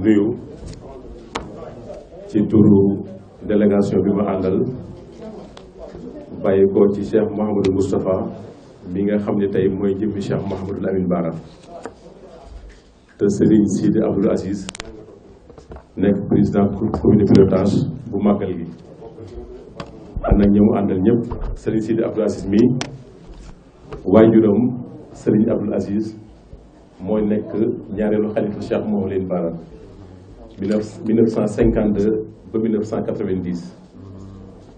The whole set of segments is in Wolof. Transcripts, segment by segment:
nuyu ci turu délégation bi ma àndal bàyyi ko ci Cheikh Mouhamadou Moustapha mi nga xam ne tey mooy jëmmi Cheikh Mouhamadou Lamine Bara te Serigne Sidi Abdoul Aziz nekk président comité pilotage bu màggal gi ànd ak ñëw àndal ñëpp Serigne Sidi Abdoul Aziz mi waajuram Serigne Abdoul Aziz mooy nekk ñaareelu xalifa Cheikh Mouhamadou Lamine Bara 1952 ba 1990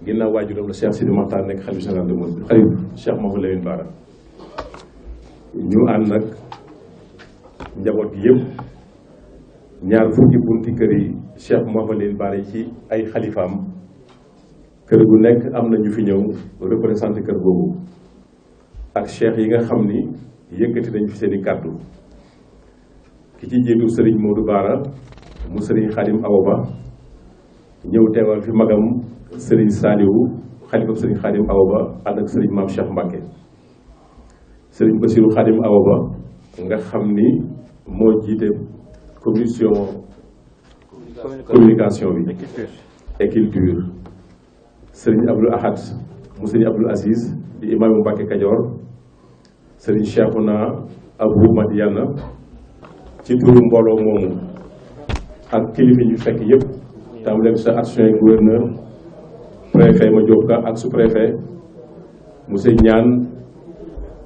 ginnaaw waajuram la Cheikh Sidi Mokhtar nekk xalifa général de Mourid xalifa Cheikh Mouhamadou Lamine Bara ñu ànd nag njaboot gi yëpp ñaar fukki bunti kër yi Cheikh Mouhamadou Lamine Bara yi ci ay xalifaam kër gu nekk am na ñu fi ñëw représenté kër googu ak cheikh yi nga xam ni yëkkati nañ fi seeni kàddu ki ci jiitu Serigne Modou Bara mu Serigne Khadim Awa Ba ñëw teewal fi magam Serigne Saliou xalifa Serigne Khadim Awa Ba ànd ak Serigne Mame Cheikh Mbacké Serigne Bassirou Khadim Awa Ba nga xam ni moo jiite commission communication bi et culture Serigne Abdou Ahad mu Serigne Abdoul Aziz di imaamu Mbacké Kajoor Serigne Cheikhouna Abou Madiana ci turu mbooloo moomu ak kilifa ñu fekk yëpp tam leen sa adjoint gouverneur préfet ma Diop Ka ak sous-préfet monsieur Niane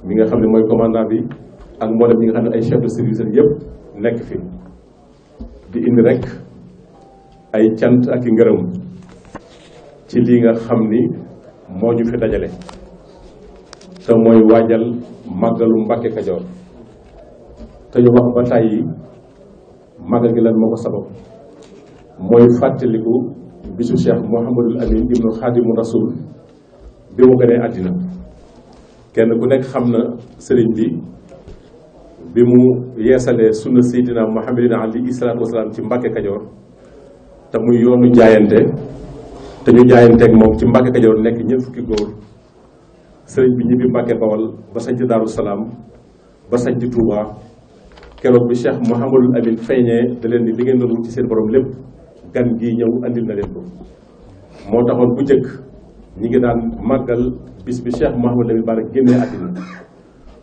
mi nga xam ne mooy commandant bi ak mboolem ñi nga xam ne ay chef de service yëpp nekk fi di indi rek ay cant ak i ngërëm ci lii nga xam ni moo ñu fi dajale te mooy waajal màggalu Mbacké Kajoor te ñu wax ba tàyyi màggal gi lan moo ko sabab mooy fàttaliku bisu Cheikh Mouhamadul Amin ibnu Xaadimu Rasul bi mu gënee àddina kenn ku nekk xam na sëriñ bi mu yeesalee sunna Seydina Muhammadin alayhi salaatu wasalaam ci Mbacké Kajoor te muy yoonu jaayante te ñu jaayanteeg moom ci Mbacké Kajoor nekk ñeent fukki góor sëriñ bi ñibbi Mbacké Bawal ba sañ ci Daaru Salaam ba sañ ci Touba keroog bi Cheikh Mouhamadul Amin feeñee da leen di li ngeen doon wut ci seen borom lépp gan gii ñëw andil na leen ko moo taxoon bu njëkk ñi ngi daan màggal bis bi Cheikh Mouhamadul Lamine Bara génnee àddina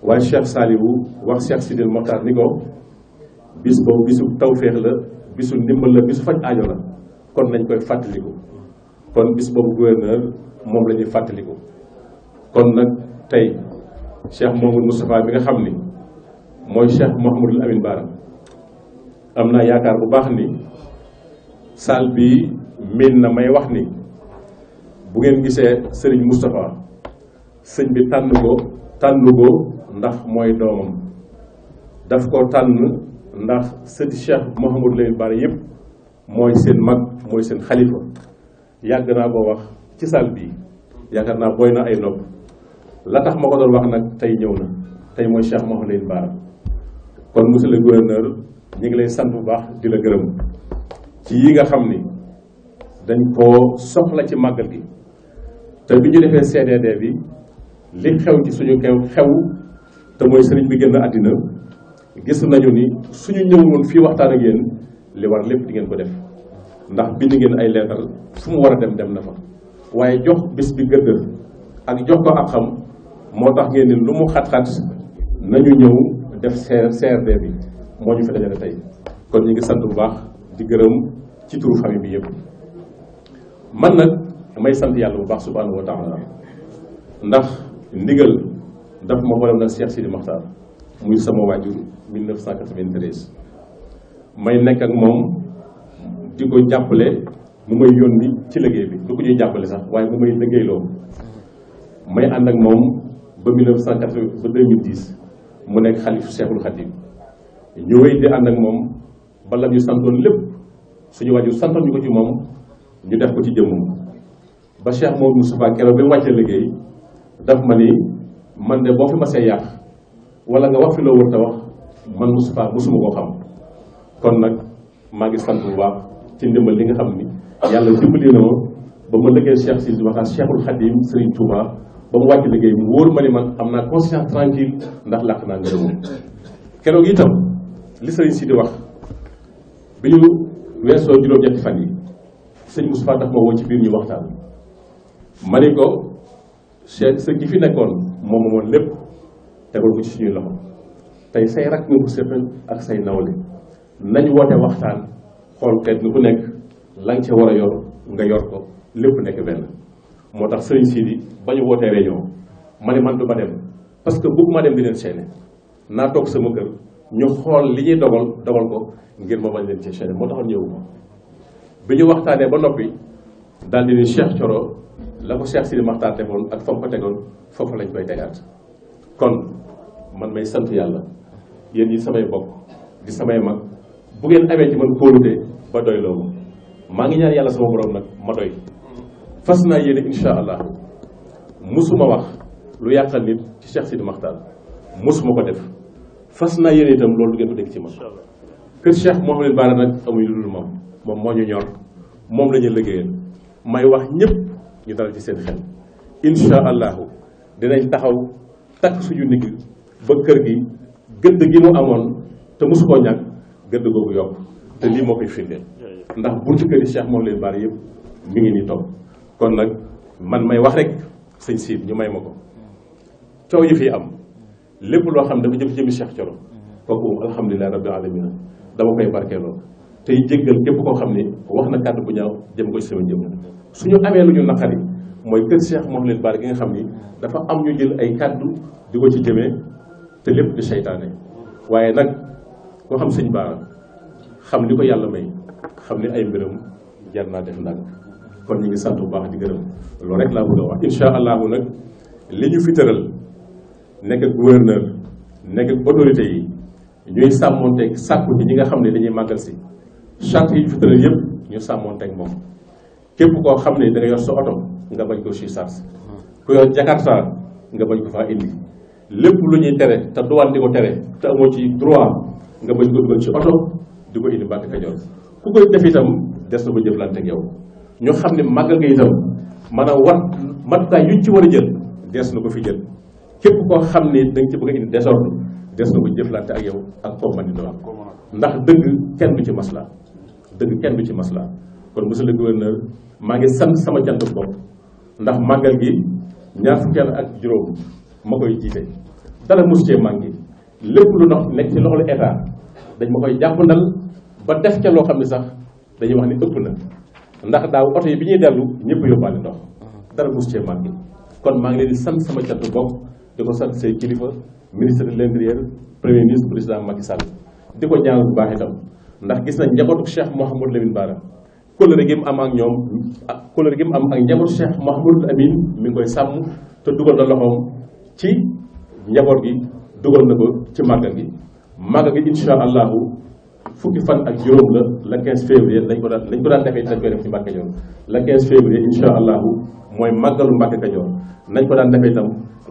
waaye Cheikh Saliou wax Cheikh Sidil Mokhtar ni ko bis boobu bisu tawféex la bisu ndimbal la bisu faj aajo la kon nañ koy fàttaliku kon bis boobu gouverneur moom la ñuy fàttaliku kon nag tey Cheikh Mouhamadou Moustapha bi nga xam ni mooy Cheikh Mouhamadou Lamine Bara am naa yaakaar bu baax ni salle bi miin na may wax ni bu ngeen gisee Serigne Moustapha sëñ bi tànn ko ndax mooy doomam daf ko tànn ndax sëti Cheikh Mouhamadou Lamine Bara yëpp mooy seen mag mooy seen xalifa yàgg naa ko wax ci salle bi yaakaar naa booy na ay nopp la tax ma ko doon wax nag tey ñëw na tey mooy Cheikh Mouhamadou Lamine Bara kon monsieur le gouverneur ñu ngi lay sant bu baax di la gërëm ci yi nga xam ni dañ koo soxla ci màggal gi te bi ñu defee CDD bi li xew ci suñu xew te mooy sëriñ bi génn àddina gis nañu ni suñu ñëwoon fii waxtaan ak yéen li war lépp di ngeen ko def ndax bind ngeen ay leetal fu mu war a dem na fa waaye jox bis bi gëdd ak jox ko ak xam moo tax ngeen ni lu mu xat-xat nañu ñëw def CRD bi moo ñu fi dajale tey kon ñu ngi sant bu baax di gërëm ci turu famille bi yëpp man nag may sant yàlla bu baax subhanahu wa taala ndax ndigal daf ma boolem nag Cheikh Sidi Mokhtar muy sama waajur 1993 may nekk ak moom di ko jàppale mu may yónni ci liggéey bi du ko ñuy jàppale sax waaye mu may liggéeyloo may ànd ak moom ba 1980 ba 2010 mu nekk xalifu Cheikhul Khadim ñu wéy di ànd ak moom bala ñu santoon lépp suñu waajur santoon ñu ko ci moom ñu def ko ci jëmmum ba Cheikh Mouhamadou Moustapha keroog bi mu wàccee liggéey daf ma ni man de boo fi ma see yàq wala nga wax fi loo wër te wax man Moustapha mosuma koo xam kon nag maa ngi sant bu baax ci ndimbal li nga xam ni yàlla dimbali na ma ba ma liggéey Cheikh Sidi Mokhtar Cheikhul Khadim Serigne Touba ba mu wàcc liggéey mu wóor ma ni man am naa conscience tranquille ndax làkk naa ngërëmam keroog itam li Serigne Sidi wax bi ñu weesoo juróom-ñetti fan yi sëñ Moustapha daf ma woo ci biir ñu waxtaan ma ni ko Cheikh sa gi fi nekkoon moom moomoon lépp tegal ko ci suñuy loxo tey say rak nga ko séppal ak say nawle nañ woote waxtaan xool kenn ku nekk la nga ca war a yor nga yor ko lépp nekk benn. moo tax sëriñ Sidi ba ñu wootee réunion ma ne man du ma dem parce que bëgg ma dem di leen seene naa toog sama kër ñu xool li ñuy dogal ko ngir ma bañ leen ci seene moo taxoon ñëw ma bi ñu waxtaanee ba noppi daal di ni Cheikh Thioro la ko Cheikh Sidi Makhtar defoon ak fa mu ko tegoon foofu lañ koy tegaat kon man may sant yàlla yéen ñi samay bokk di samay mag bu ngeen amee ci man kóolute ba doy loolu maa ngi ñaan yàlla sama borom nag ma doy fas naa yéene insha allah musuma wax lu yàqal nit ci Cheikh Sidi Makhtar musuma ko def fas naa yéene itam loolu du ngeen ko dégg ci man kër Cheikh Mouhamadou Bara nag amuñu lu dul moom moo ñu ñor moom la ñu liggéeyal may wax ñëpp ñu dal ci seen xel insha allahu dinañ taxaw takk suñu ndigg ba kër gi gëdd gi mu amoon te mosu koo ñàkk gëdd googu yokk te lii moo koy firndeel ndax buntu kër yi Cheikh Mouhamadou Bara yëpp mi ngi nii toog kon nag man may wax rek sëñ Siid ñu may ma ko coow yi fi am lépp loo xam dafa jëm jëmi Cheikh Thioro kooku alhamdulilah rabbil alamin dama koy barkeeloo tey jéggal képp koo xam ne wax na kàddu bu ñaaw jëm ko ci sama jëm suñu amee lu ñu naqari mooy kër Cheikh Mouhamadou Bara gi nga xam ni dafa am ñu jël ay kàddu di ko ci jëmee te lépp di seytaane waaye nag koo xam sëñ Bara xam li ko yàlla may xam ni ay mbiram jar naa def ndànk kon ñu ngi sant bu baax di gërëm loolu rek laa bëgg a wax insha allahu nag li ñu fi tëral nekk ak gouverneur nekk ak autorité yi ñuy sàmmonteeg sàkku ci ñi nga xam ne dañuy màggal si charte yi ñu fi tëral yëpp ñu sàmmonteeg moom képp koo xam ne da nga yor sa oto nga bañ ko surcharge ku yor Jakarta nga bañ ko faa indi lépp lu ñuy tere te duwaan di ko tere te amoo ci droit nga bañ ko dugal ci oto di ko indi Mbàkke Kajoor ku koy def itam des na ba jëflante ak yow ñu xam ne màggal nga itam maanaam wat matukaay yuñ ci war a jël des na ko fi jël képp koo xam ne da nga ci bëgg a indi désordre des na ko jëflante ak yow ak koo mën di doon ndax dëgg kenn du ci masla dëgg kenn du ci masla kon monsieur le gouverneur maa ngi sant sama cant bopp ndax màggal gi ñaar fukki at ak juróom ma koy jiite dara mos cee manqué lépp lu ndox nekk ci loxolu état dañ ma koy jàppandal ba def ca loo xam ne sax dañuy wax ne ëpp na ndax daaw oto yi bi ñuy dellu ñëpp yóbbaale ndox dara mos cee manqué kon maa ngi leen di sant sama cant bopp di ko sant say kilifa ministre de l'intérieur premier ministre président Macky Sall di ko ñaanal bu baax itam ndax gis nañ njabootu Cheikh Mouhamadou Lamine Bara kóllëre gi mu am ak ñoom kóllëre gi mu am ak njabootu Cheikh Mouhamadou Amine mi ngi koy sàmm te dugal na loxoom ci njaboot gi dugal na ko ci màggal gi insha allahu fukki fan ak juróom la 15 février lañ ko daan defee dañ koy def ci Mbàkke Kajoor la 15 février insha allahu mooy màggalu Mbàkke Kajoor nañ ko daan defee itam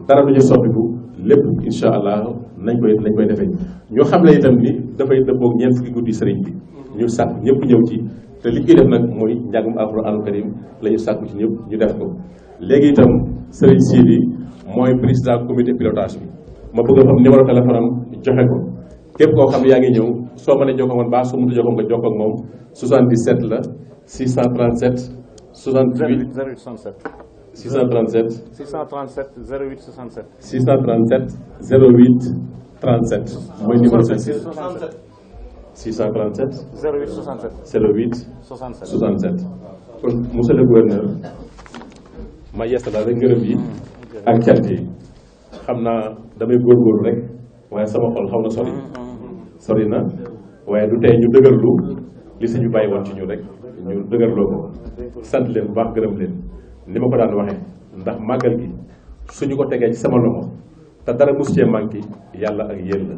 dara du ñu soppiku lépp insha allah nañ koy defee ñoo xam ne itam ni dafay dëppoog ñeent fukki guddi sëriñ bi ñu sàkk ñëpp ñëw ci te li koy def nag mooy njàngum alxuraanul karim la ñu sàkku ci ñëpp ñu def ko léegi itam sëriñ Sidi mooy président comité pilotage bi ma bëgg a xam numéro téléphone am joxe ko képp koo xam ne yaa ngi ñëw soo mënee jokkoo man baax soo mënut a jokkoo nga jokkoo ak moom 77 la 637 68 0867 637 637 08 67 637 08 37 mooy numéro 637 08 67 08 67 67 kon monsieur le gouverneur ma yeesalaat rek ngërëm yi ak cant yi xam naa damay góorgóorlu rek waaye sama xol xaw na sori na waaye du tey ñu dëgërlu li suñu bàyyi woon ci ñu rek ñu dëgërloo ko sant leen bu baax gërëm leen ni ma ko daan waxee ndax màggal gi suñu ko tegee ci sama loxo te dara mus cee manqué yàlla ak yéen la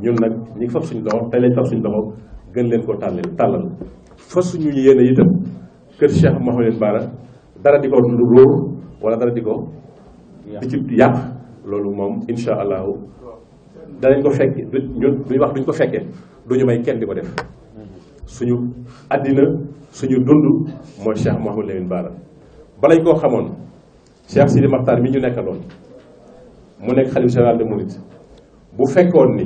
ñun nag ñi fab suñu loxo tey lañ fab suñu loxo gën leen ko tàllal fa suñu yéene itam kër Cheikh Mouhamadou Bara dara di ko róor wala dara di ko di ci yàq loolu moom insha allahu danañ ko fekk duñ wax duñ ko fekkee duñu may kenn di ko def suñu àddina suñu dund mooy Cheikh Mouhamadou Lamine Bara balañ koo xamoon Cheikh Sidi Makhtar mi ñu nekkaloon mu nekk xalif général de Mouride bu fekkoon ni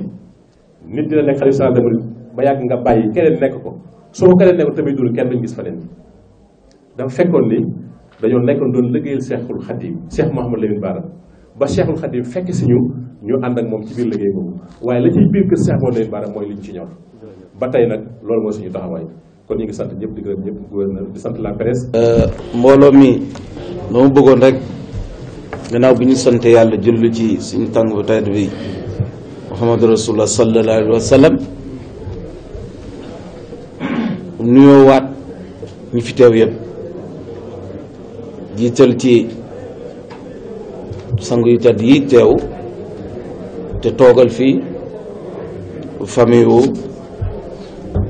nit dina nekk xalif général de Mouride ba yàgg nga bàyyi keneen nekk ko soo ko keneen nekkoon tamit dul kenn duñ gis feneen dafa fekkoon ni dañoo nekkoon doon liggéeyal Cheikhul Khadim Cheikh Mouhamadou Lamine Bara ba Cheikhul Khadim fekk si ñu ànd ak moom ci biir liggéey boobu waaye la ciy biir kër Cheikh Mouhamadou Lamine Bara mooy li ñu ci ñor ba tey nag loolu mooy suñu taxawaay kon ñu ngi sant ñëpp di gërëm ñëpp gouverneur di sant la presse. mbooloo mi dama bëggoon rek gannaaw bi ñu sant yàlla jullu ci suñu tàng bu tedd bi Muhammadu Rasulullah sallallahu alayhi wa sallam nuyoo waat ñi fi teew yëpp jiital ci sang yu tedd yi teew te toogal fii famille wu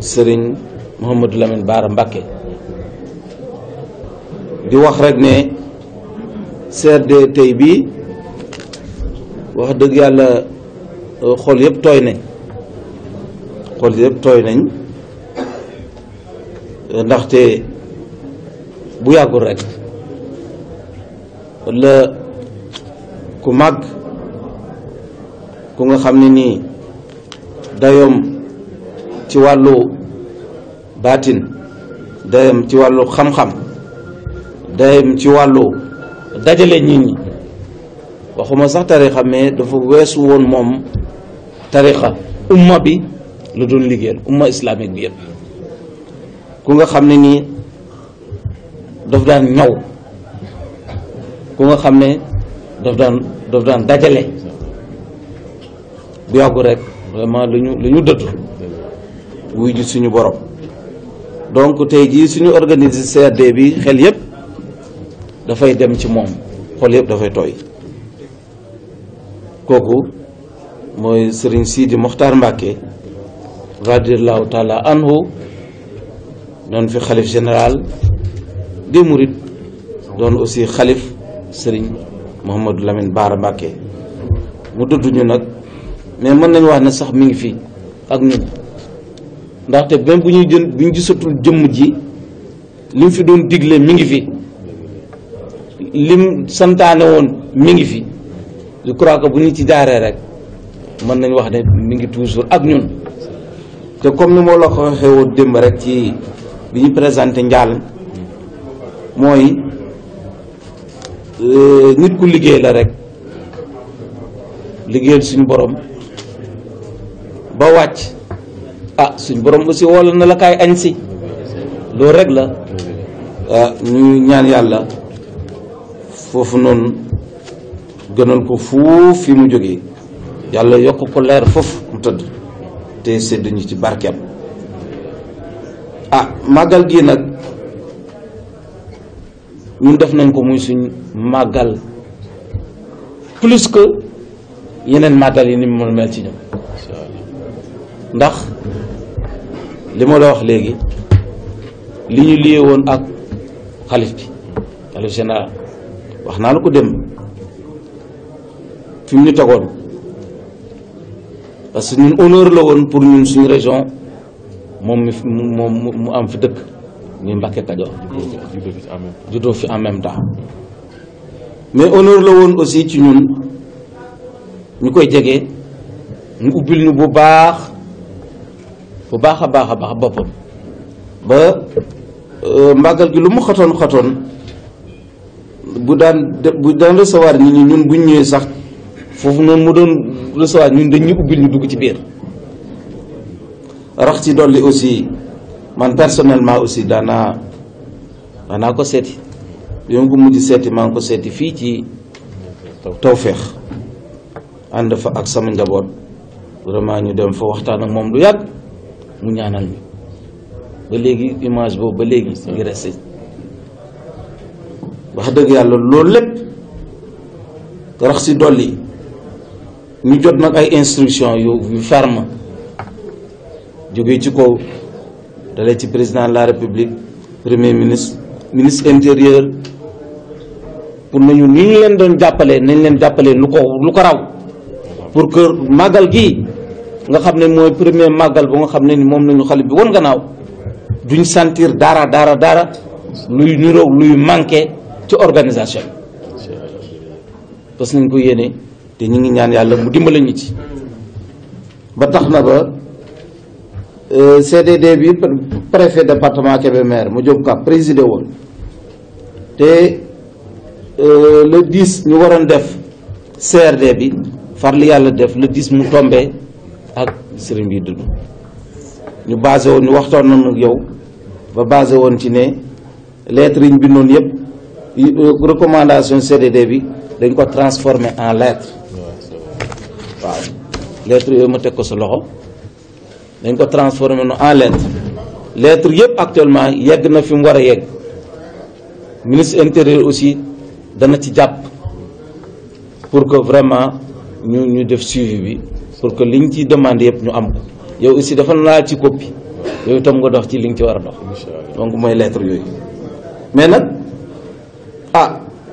Serigne Mouhamadou Lamine Bara Mbacké di wax rek ne CRD tey bii wax dëgg yàlla xol yëpp tooy nañ ndaxte bu yàggul rek la ku màgg ku nga xam ne nii dayoom ci wàllu baatin dayam ci wàllu xam-xam dayam ci wàllu dajale nit ñi waxuma sax tarixa mais dafa weesu woon moom tarixa umma bi la doon liggéeyal umma islamique bi yëpp ku nga xam ne nii daf daan ñaw ku nga xam ne daf daan dajale bu yàggu rek vraiment lu ñu dëddu wuy ji suñu borom donc tey jii suñu organiser CRD bi xel yëpp dafay dem ci moom xol yëpp dafay tooy kooku mooy Serigne Sidi Mokhtar Mbacké radiyallahu taala anhu doon fi xalif général des Mourides doon aussi xalif Serigne Mouhamadou Lamine Bara Mbacké mu dudd ñu nag mais mën nañu wax ne sax mi ngi fi ak ñun ndaxte même bu ñu gisatul jëmm ji lim fi doon digle mi ngi fi lim santaane woon mi ngi fi je crois que bu ñu ci jaaree rek mën nañu wax ne mi ngi toujours ak ñun te comme ni moo la ko waxee woon démb rek ci bi ñu présenté njaal mooy nit ku liggéey la rek liggéeyal suñu borom ba wàcc suñu borom aussi wala na la kaay añ si loolu rek la ñu ñaan yàlla foofu noonu gënal ko fuuf fi mu jógee yàlla yokk ko leer foofu mu tëdd te sedd ñu ci barkeem màggal gii nag ñun def nañ ko muy suñ màggal plus que yeneen màggal yi ni mu mel ci ñoom ndax li ma la wax léegi li ñu lié woon ak xalif général wax naa la ko dem fi mu ñu tegoon parce que ñun honneur la woon pour ñun suñu région moom mu am fi dëkk ñuy Mbacké Kajoor juddoo fi en même temps mais honneur la woon aussi ci ñun ñu koy jege ñu ubbil ñu bu baax a baax boppam ba màggal gi lu mu xatoon bu daan recevoir nit ñi ñun buñ ñëwee sax foofu noonu mu doon recevoir ñun dañ ñu ubbil ñu dugg ci biir rax ci dolli aussi man personnellement aussi daanaa ko seeti bi ma ko mujj seeti maa ngi ko seeti fii ci Tawfeex ànd fa ak sama njaboot vraiment ñu dem fa waxtaan ak moom lu yàgg mu ñaanal ñu ba léegi image boobu ba léegi ngi resté wax dëgg yàlla loolu lépp rax ci dolli ñu jot nag ay instruction yu ferme jógee ci kaw dalee ci président de la république premier ministre intérieur pour nañu ni ñu leen doon jàppalee nañ leen jàppalee lu ko raw pour que màggal gi nga xam ne mooy premier màggal bu nga xam ne ni moom nañu xale bi woon gannaaw duñ sentir dara luy niroog luy manqué ci organisation parce que nañ ko yéene te ñu ngi ñaan yàlla mu dimbale ñu ci ba tax na ba CDD bi préfet département Kébémer mu jóg ka présidé woon te le 10 ñu waroon def CRD bi far li yàlla def le 10 mu tombé ak sëriñ bi dund ñu basé woon ñu waxtaan nañu ak yow ba basé woon ci ne lettres yi ñu bindoon yëpp recommandation CDD bi dañ ko transformé en lettre waaw lettres yooyu ma teg ko sa loxo dañ ko transformé en lettre yëpp actuellement yegg na fi mu war a yegg ministre intérieur aussi dana ci jàpp pour que vraiment ñu def suivi bi pour que liñ ci demandé yëpp ñu am ko yow aussi dafa naa ci copie yow itam nga dox ci li nga ci war a dox donc mooy lettre yooyu mais nag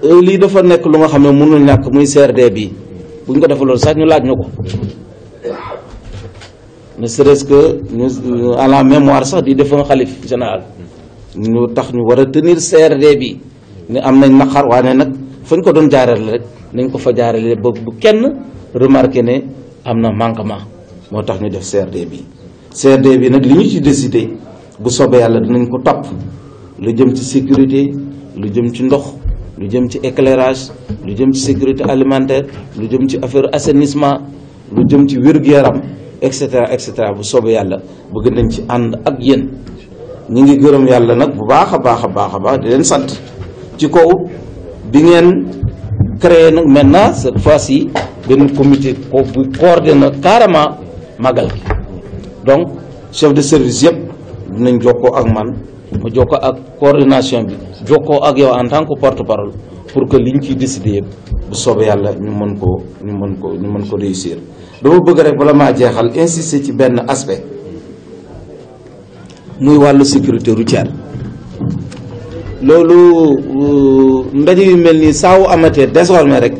lii dafa nekk lu nga xam ne mënul ñàkk muy CRD bi buñ ko defaloon sax ñu laaj ñu ko ne serait-ce que ñu à la mémoire sax di defoon xalif général ñu tax ñu war a tenir CRD bi ne am nañ naqar waaye nag fañ ko doon jaarale rek nañ ko fa jaarale ba bu kenn remarqué ne am na manquement moo tax ñu def CRD bi nag li ñu ci décidé bu soobee yàlla dinañ ko topp lu jëm ci sécurité lu jëm ci ndox lu jëm ci éclairage lu jëm ci sécurité alimentaire lu jëm ci affaire assainissement lu jëm ci wér-gu-yaram et cetera bu soobee yàlla bëgg nañ ci ànd ak yéen ñu ngi gërëm yàlla nag bu baax a baax di leen sant ci kaw bi ngeen créé nag maintenant cette fois-ci benn comité bu coordonné carrément magal gi donc chef de service yëpp dinañ jokkoo ak man ma jokkoo ak coordination bi jokkoo ak yow en tant que porte-parole pour que liñ ciy décidé yëpp bu soobee yàlla ñu mën ko réussir. dama bëgg rek bala maa jeexal insister ci benn aspect muy wàllu sécurité routière loolu ndaje yu mel nii saa wu amatee désormais rek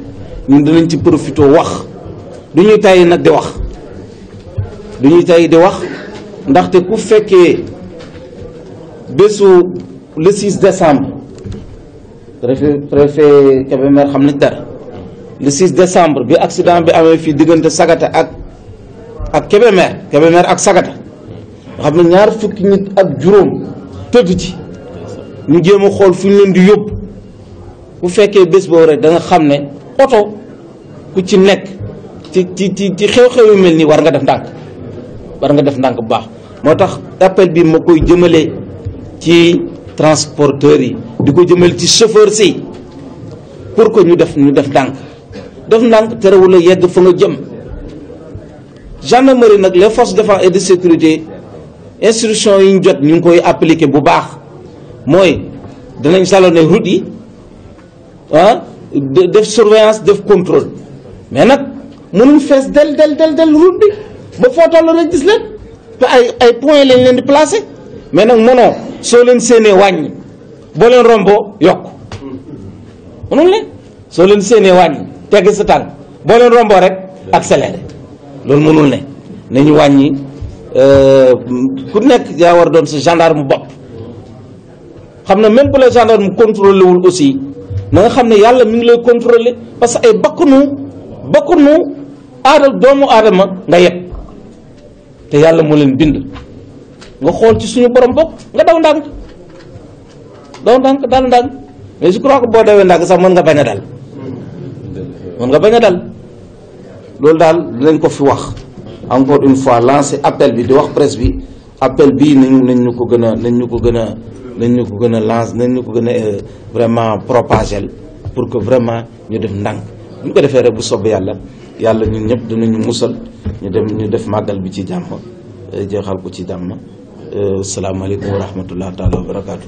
ñun dinañ ci profité wax du ñuy tàyyi nag di wax ndaxte ku fekkee bésu le 6 décembre préfet Kébémer xam nañ dara le 6 décembre bi accident bi amee fii diggante Sagata ak Kébémer ak Sagata nga xam ne ñaar fukki nit ak juróom tëdd ci ñu jéem a xool fu ñu leen di yóbbu bu fekkee bés boobu rek da nga xam ne oto ku ci nekk ci xew-xew yu mel nii war nga def ndànk bu baax moo tax appel bi ma koy jëmale ci transporteurs yi di ko jëmale ci chauffeur si pour que ñu def ndànk terewul a yegg fa nga jëm. gendarmerie nag les forces de défense et de sécurité instruction yi ñu jot ñu ngi koy appliquer bu baax mooy danañ salonné route yi def surveillance def contrôle mais nag mënuñ fees del route bi ba foo toll rek gis leen te ay points lañ leen di placer mais nag mënoo soo leen séenee wàññi boo leen romboo yokk mënul leen soo leen séenee wàññi tegg sa tànk boo leen romboo rek accéléré loolu mënul ne nañu wàññi ku nekk yaa war a doon sa gendarme bopp xam ne même bu la gendarme contrôlé wul aussi na nga xam ne yàlla mi ngi lay contrôlé parce que ay bakkanu doomu aadama nga yeb te yàlla moo leen bind nga xool ci suñu borom bopp nga daw ndànk dal ndànk mais je crois que boo dawee ndànk sax mën nga bañ a dal loolu daal dinañ ko fi wax encore une fois lancé appel bi di wax presse bi appel bii nañ ñu ko gën a lancer nañ ñu ko gën a vraiment propager pour que vraiment ñu def ndànk bu ñu ko defee rek bu soobee yàlla ñun ñëpp dinañu musal ñu def màggal bi ci jàmm jeexal ko ci jàmm. salaamaaleykum wa rahmatullah taala wa barakaatu.